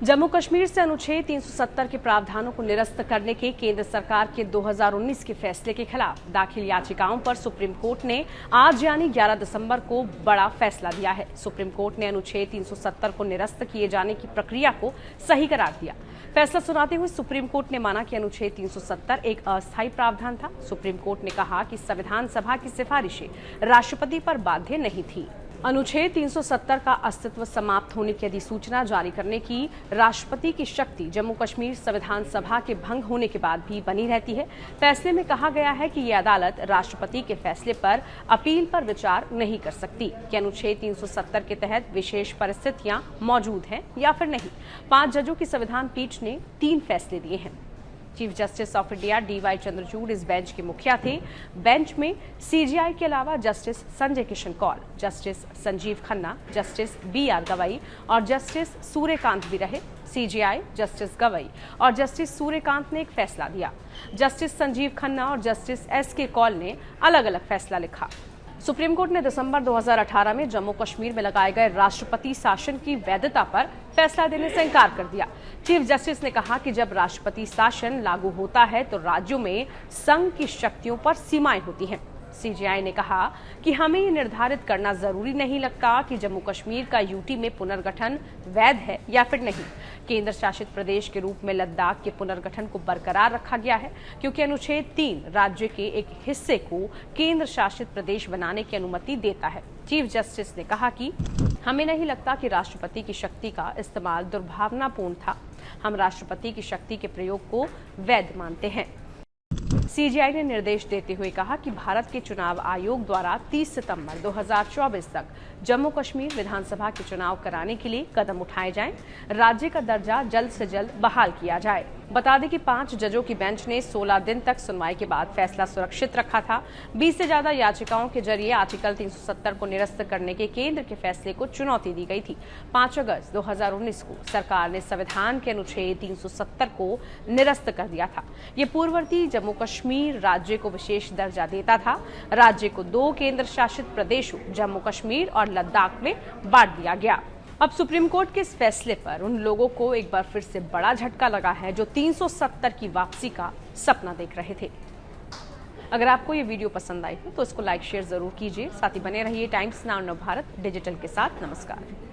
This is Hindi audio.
जम्मू कश्मीर से अनुच्छेद 370 के प्रावधानों को निरस्त करने के केंद्र सरकार के 2019 के फैसले के खिलाफ दाखिल याचिकाओं पर सुप्रीम कोर्ट ने आज यानी 11 दिसंबर को बड़ा फैसला दिया है। सुप्रीम कोर्ट ने अनुच्छेद 370 को निरस्त किए जाने की प्रक्रिया को सही करार दिया। फैसला सुनाते हुए सुप्रीम कोर्ट ने माना कि अनुच्छेद 370 एक अस्थायी प्रावधान था। सुप्रीम कोर्ट ने कहा कि संविधान सभा की सिफारिशें राष्ट्रपति पर बाध्य नहीं थी। अनुच्छेद 370 का अस्तित्व समाप्त होने की अधिसूचना जारी करने की राष्ट्रपति की शक्ति जम्मू कश्मीर संविधान सभा के भंग होने के बाद भी बनी रहती है। फैसले में कहा गया है कि ये अदालत राष्ट्रपति के फैसले पर अपील पर विचार नहीं कर सकती कि अनुच्छेद 370 के तहत विशेष परिस्थितियां मौजूद हैं या फिर नहीं। 5 जजों की संविधान पीठ ने 3 फैसले दिए हैं। Chief justice of India DY Chandrachud इस बेंच के मुखिया थे। बेंच में CJI के अलावा justice Sanjay Kishan Kaul, justice Sanjiv Khanna, justice BR Gavai और जस्टिस सूर्यकांत भी रहे। CJI, जस्टिस गवई और जस्टिस सूर्यकांत ने एक फैसला दिया। जस्टिस संजीव खन्ना और जस्टिस SK कौल ने अलग अलग फैसला लिखा। सुप्रीम कोर्ट ने दिसंबर 2018 में जम्मू कश्मीर में लगाए गए राष्ट्रपति शासन की वैधता पर फैसला देने से इनकार कर दिया। चीफ जस्टिस ने कहा कि जब राष्ट्रपति शासन लागू होता है तो राज्यों में संघ की शक्तियों पर सीमाएं होती हैं। CJI ने कहा कि हमें ये निर्धारित करना जरूरी नहीं लगता कि जम्मू कश्मीर का UT में पुनर्गठन वैध है या फिर नहीं। केंद्र शासित प्रदेश के रूप में लद्दाख के पुनर्गठन को बरकरार रखा गया है क्योंकि अनुच्छेद 3 राज्य के एक हिस्से को केंद्र शासित प्रदेश बनाने की अनुमति देता है। चीफ जस्टिस ने कहा कि हमें नहीं लगता कि राष्ट्रपति की शक्ति का इस्तेमाल दुर्भावनापूर्ण था। हम राष्ट्रपति की शक्ति के प्रयोग को वैध मानते हैं। CJI ने निर्देश देते हुए कहा कि भारत के चुनाव आयोग द्वारा 30 सितंबर 2024 तक जम्मू कश्मीर विधानसभा के चुनाव कराने के लिए कदम उठाए जाएं। राज्य का दर्जा जल्द से जल्द बहाल किया जाए। बता दें कि 5 जजों की बेंच ने 16 दिन तक सुनवाई के बाद फैसला सुरक्षित रखा था। 20 से ज्यादा याचिकाओं के जरिए आर्टिकल 370 को निरस्त करने के केंद्र के फैसले को चुनौती दी गई थी। 5 अगस्त 2019 को सरकार ने संविधान के अनुच्छेद 370 को निरस्त कर दिया था। ये पूर्ववर्ती जम्मू कश्मीर राज्य को विशेष दर्जा देता था। राज्य को 2 केंद्र शासित प्रदेशों जम्मू कश्मीर और लद्दाख में बांट दिया गया। अब सुप्रीम कोर्ट के इस फैसले पर उन लोगों को एक बार फिर से बड़ा झटका लगा है जो 370 की वापसी का सपना देख रहे थे। अगर आपको ये वीडियो पसंद आई हो तो इसको लाइक शेयर जरूर कीजिए। साथ ही बने रहिए टाइम्स नाउ नवभारत डिजिटल के साथ। नमस्कार।